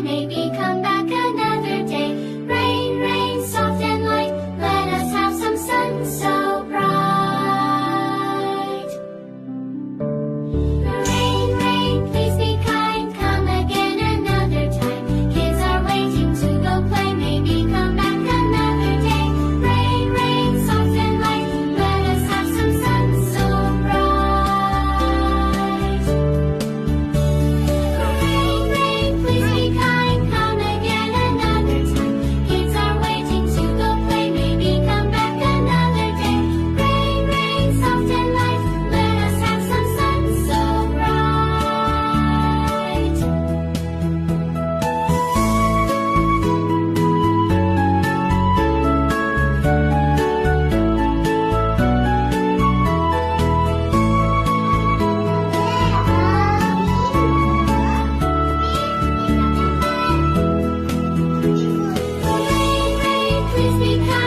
play, maybe come back another day. Rain, rain, soft and light, let us have some sun so bright. Rain, rain, please be kind, come again another time. Kids are waiting to go play, maybe come back another day. Rain, rain, soft and light, let us have some sun so bright. Rain, rain, please be kind, come again another time. Kids are waiting to go play, maybe come back another day. Rain, rain, soft and light, let us have some sun so bright. Rain, rain, please be kind.